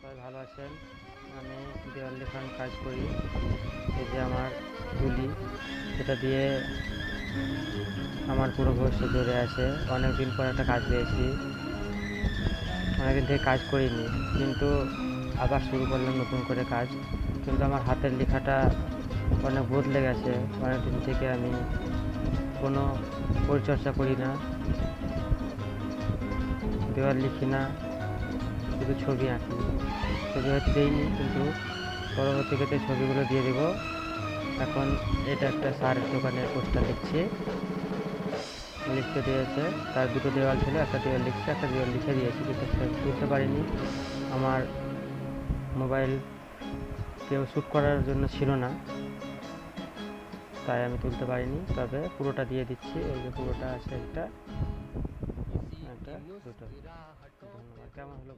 সবাই ভালো আছেন। আমি দেওয়াল লেখান কাজ করি। এই যে আমার তুলি, এটা দিয়ে আমার পুরো ভবিষ্যৎ জুড়ে আছে। অনেকদিন পর একটা কাজ পেয়েছি, অনেকদিন থেকে কাজ করিনি, কিন্তু আবার শুরু করলাম নতুন করে কাজ। কিন্তু আমার হাতের লেখাটা অনেক বদলে গেছে। অনেকদিন থেকে আমি কোনো পরিচর্যা করি না, দেওয়াল লিখি না, শুধু ছবি আঁকি। ছবি হয়তো দিইনি, কিন্তু পরবর্তীতে ছবিগুলো দিয়ে দেবো। এখন এটা একটা সারের দোকানে পোস্টার লিখছি, লিখতে দিয়েছে। তার দুটো দেওয়াল ছিল, একটা দেওয়াল লিখছে, একটা দেওয়াল লিখে দিয়েছি, কিন্তু তুলতে পারিনি। আমার মোবাইল কেউ শ্যুট করার জন্য ছিল না, তাই আমি তুলতে পারিনি। তবে পুরোটা দিয়ে দিচ্ছি। এই যে পুরোটা আছে, একটা দুটো। ধন্যবাদ। কেমন হলো?